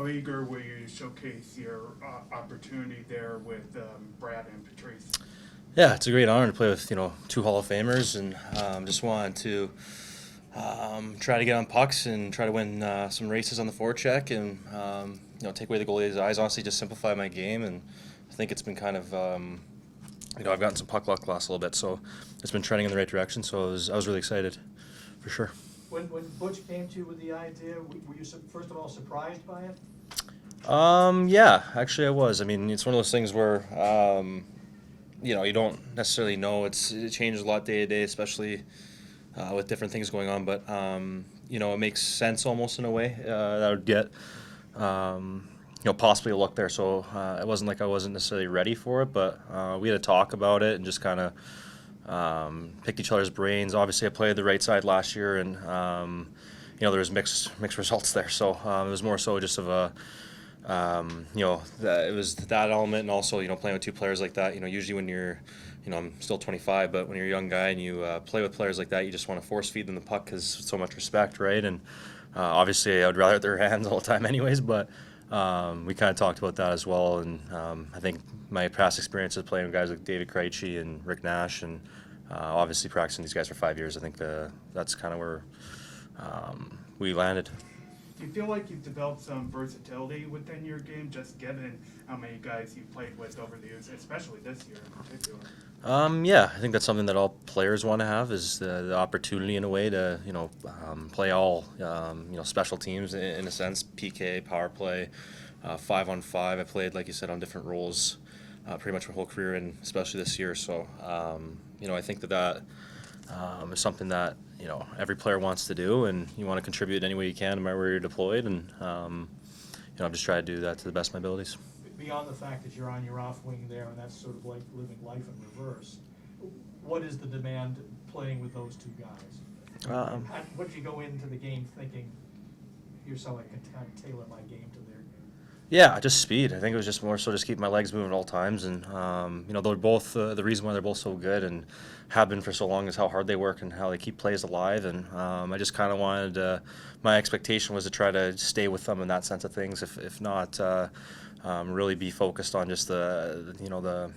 How eager will you showcase your opportunity there with Brad and Patrice? Yeah, it's a great honor to play with two Hall of Famers, and just wanted to try to get on pucks and try to win some races on the forecheck, and take away the goalie's eyes. Honestly, just simplify my game, and I think it's been kind of I've gotten some puck luck last little bit, so it's been trending in the right direction. So I was really excited, for sure. When Butch came to you with the idea, were you first of all surprised by it? Yeah, actually I was. I mean, it's one of those things where you don't necessarily know. It changes a lot day to day, especially with different things going on. But it makes sense almost in a way that I would get possibly a look there. So it wasn't like I wasn't necessarily ready for it, but we had a talk about it and just kind of picked each other's brains. Obviously, I played the right side last year, and there was mixed results there. So it was more so just of a it was that element, and also playing with two players like that. Usually when you're I'm still 25, but when you're a young guy and you play with players like that, you just want to force feed them the puck because it's so much respect, right? And obviously, I would rather their hands all the time, anyways. But we kind of talked about that as well, and I think my past experiences playing with guys like David Krejci and Rick Nash, and obviously practicing these guys for 5 years, I think that's kind of where we landed. Do you feel like you've developed some versatility within your game, just given how many guys you've played with over the years, especially this year in particular? Yeah, I think that's something that all players want to have, is the opportunity in a way to play all special teams in a sense, PK, power play, 5-on-5. I played, like you said, on different roles pretty much my whole career, and especially this year. So I think that is something that every player wants to do, and you want to contribute any way you can no matter where you're deployed, and I'm just trying to do that to the best of my abilities. Beyond the fact that you're on your off wing there, and that's sort of like living life in reverse, what is the demand playing with those two guys? What did you go into the game thinking, here's how I can tailor my game to their game? Yeah, just speed. I think it was just more so just keep my legs moving at all times, and they're both the reason why they're both so good and have been for so long is how hard they work and how they keep plays alive. And I just kind of wanted my expectation was to try to stay with them in that sense of things. If not, really be focused on just the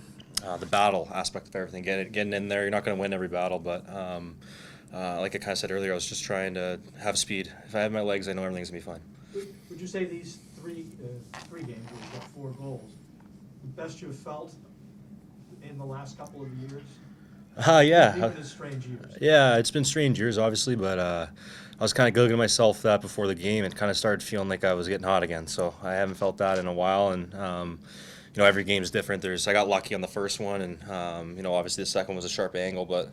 battle aspect of everything. Getting in there. You're not going to win every battle, but like I kind of said earlier, I was just trying to have speed. If I have my legs, I know everything's gonna be fine. Would you say these three games where you've got 4 goals, the best you've felt in the last couple of years? Yeah. Even in strange years. Yeah, it's been strange years, obviously, but I was kind of giggling myself that before the game. It kind of started feeling like I was getting hot again. So I haven't felt that in a while, and every game is different. I got lucky on the first one, and obviously the second was a sharp angle, but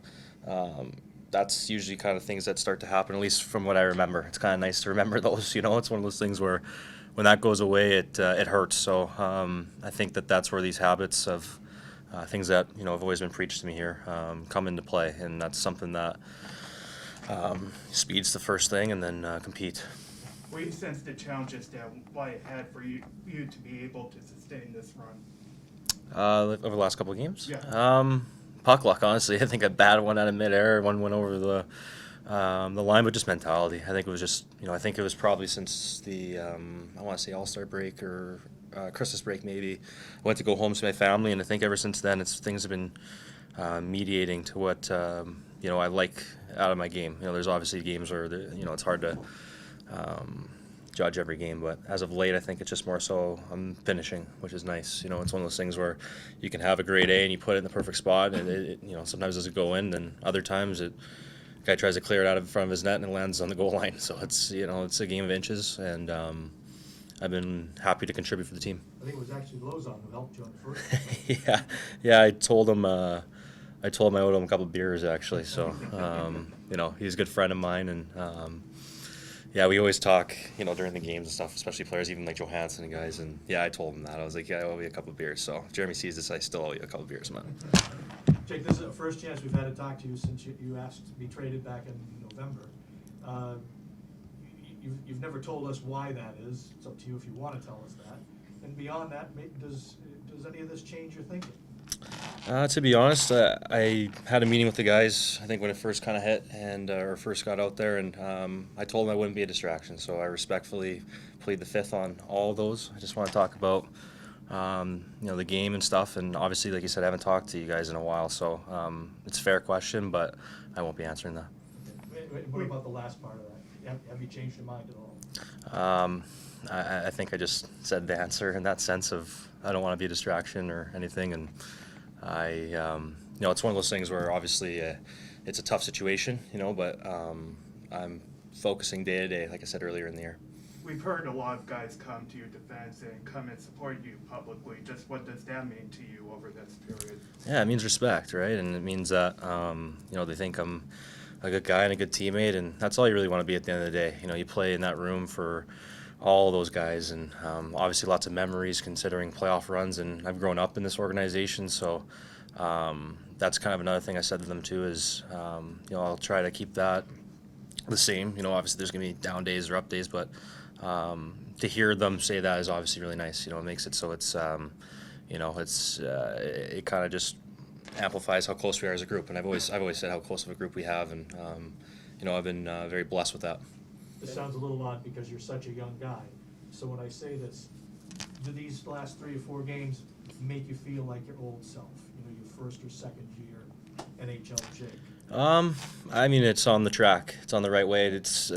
that's usually kind of things that start to happen, at least from what I remember. It's kind of nice to remember those. It's one of those things where when that goes away, it hurts. So I think that's where these habits of things that have always been preached to me here come into play, and that's something that speed's the first thing, and then compete. What do you sense the challenges that lie ahead for you to be able to sustain this run? Over the last couple of games? Yeah. Puck luck, honestly. I think I batted one out of midair, one went over the line, but just mentality. I think it was just, I think it was probably since the, I want to say All-Star break or Christmas break maybe. I went to go home to my family, and I think ever since then, things have been mediating to what, I like out of my game. There's obviously games where, it's hard to judge every game, but as of late, I think it's just more so I'm finishing, which is nice. It's one of those things where you can have a great A and you put it in the perfect spot, and it sometimes doesn't go in, and other times the guy tries to clear it out in front of his net and it lands on the goal line. So it's it's a game of inches, and I've been happy to contribute for the team. I think it was actually Lozon who helped you on the first. yeah. I told him I owed him a couple of beers actually. So he's a good friend of mine, and yeah, we always talk, during the games and stuff, especially players, even like Johansson and guys. And yeah, I told him that. I was like, yeah, I owe you a couple of beers. So if Jeremy sees this, I still owe you a couple of beers, man. Jake, this is the first chance we've had to talk to you since you asked to be traded back in November. You've never told us why that is. It's up to you if you want to tell us that. And beyond that, does any of this change your thinking? To be honest, I had a meeting with the guys, I think when it first kind of hit and or first got out there, and I told them I wouldn't be a distraction, so I respectfully plead the fifth on all of those. I just want to talk about the game and stuff, and obviously, like you said, I haven't talked to you guys in a while, so it's a fair question, but I won't be answering that. What about the last part of that? Have you changed your mind at all? I think I just said the answer in that sense of I don't want to be a distraction or anything, and it's one of those things where obviously it's a tough situation, but I'm focusing day to day, like I said earlier in the year. We've heard a lot of guys come to your defense and come and support you publicly. Just what does that mean to you over this period? Yeah, it means respect, right? And it means that they think I'm a good guy and a good teammate, and that's all you really want to be at the end of the day. You play in that room for all those guys, and obviously lots of memories considering playoff runs, and I've grown up in this organization, so that's kind of another thing I said to them too is I'll try to keep that the same. Obviously there's going to be down days or up days, but to hear them say that is obviously really nice. It makes it so it's it kind of just amplifies how close we are as a group, and I've always said how close of a group we have, and I've been very blessed with that. This sounds a little odd because you're such a young guy. So when I say this, do these last 3 or 4 games make you feel like your old self? Your first or second year NHL Jake? I mean, it's on the track. It's on the right way. It's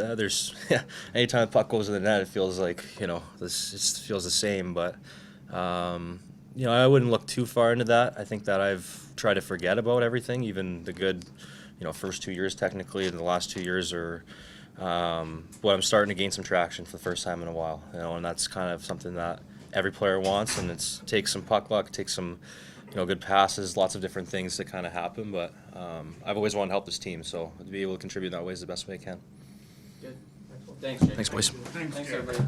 anytime the puck goes in the net, it feels like this. It feels the same. But I wouldn't look too far into that. I think that I've tried to forget about everything, even the good, first 2 years technically, and the last 2 years are. But I'm starting to gain some traction for the first time in a while, and that's kind of something that every player wants, and it takes some puck luck, takes some, good passes, lots of different things to kind of happen, but I've always wanted to help this team, so to be able to contribute that way is the best way I can. Good. Thanks, Jake. Thanks, boys. Thanks, Thanks, Jake. everybody.